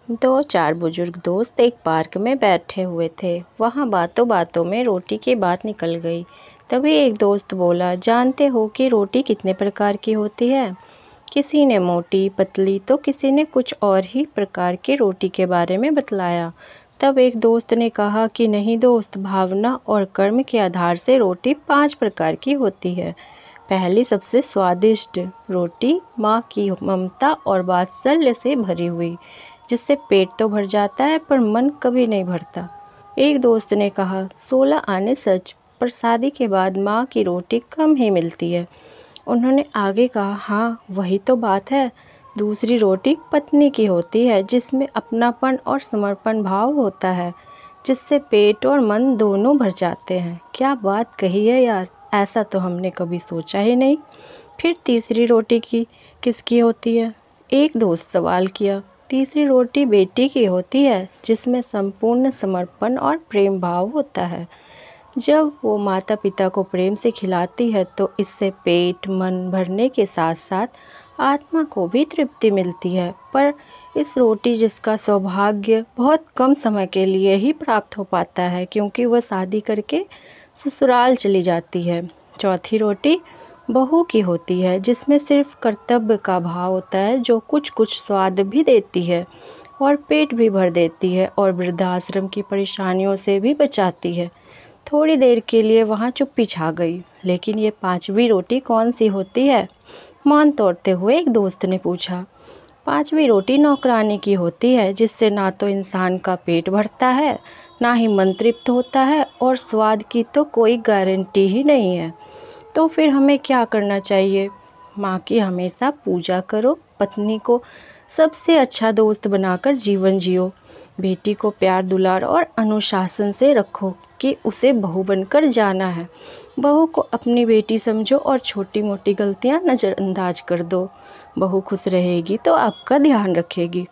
दो चार बुजुर्ग दोस्त एक पार्क में बैठे हुए थे। वहाँ बातों बातों में रोटी की बात निकल गई। तभी एक दोस्त बोला, जानते हो कि रोटी कितने प्रकार की होती है? किसी ने मोटी पतली तो किसी ने कुछ और ही प्रकार की रोटी के बारे में बतलाया। तब एक दोस्त ने कहा कि नहीं दोस्त, भावना और कर्म के आधार से रोटी 5 प्रकार की होती है। पहली सबसे स्वादिष्ट रोटी माँ की ममता और वात्सल्य से भरी हुई, जिससे पेट तो भर जाता है पर मन कभी नहीं भरता। एक दोस्त ने कहा, 16 आने सच, पर शादी के बाद माँ की रोटी कम ही मिलती है। उन्होंने आगे कहा, हाँ वही तो बात है। दूसरी रोटी पत्नी की होती है, जिसमें अपनापन और समर्पण भाव होता है, जिससे पेट और मन दोनों भर जाते हैं। क्या बात कही है यार, ऐसा तो हमने कभी सोचा ही नहीं। फिर तीसरी रोटी की किसकी होती है? एक दोस्त सवाल किया। तीसरी रोटी बेटी की होती है, जिसमें संपूर्ण समर्पण और प्रेम भाव होता है। जब वो माता पिता को प्रेम से खिलाती है तो इससे पेट मन भरने के साथ साथ आत्मा को भी तृप्ति मिलती है। पर इस रोटी जिसका सौभाग्य बहुत कम समय के लिए ही प्राप्त हो पाता है, क्योंकि वह शादी करके ससुराल चली जाती है। चौथी रोटी बहू की होती है, जिसमें सिर्फ कर्तव्य का भाव होता है, जो कुछ कुछ स्वाद भी देती है और पेट भी भर देती है और वृद्धाश्रम की परेशानियों से भी बचाती है। थोड़ी देर के लिए वहाँ चुप्पी छा गई। लेकिन ये 5वीं रोटी कौन सी होती है? मौन तोड़ते हुए एक दोस्त ने पूछा। 5वीं रोटी नौकरानी की होती है, जिससे ना तो इंसान का पेट भरता है, ना ही मन तृप्त होता है, और स्वाद की तो कोई गारंटी ही नहीं है। तो फिर हमें क्या करना चाहिए? माँ की हमेशा पूजा करो, पत्नी को सबसे अच्छा दोस्त बनाकर जीवन जियो, बेटी को प्यार दुलार और अनुशासन से रखो कि उसे बहू बनकर जाना है। बहू को अपनी बेटी समझो और छोटी मोटी गलतियाँ नज़रअंदाज कर दो। बहू खुश रहेगी तो आपका ध्यान रखेगी।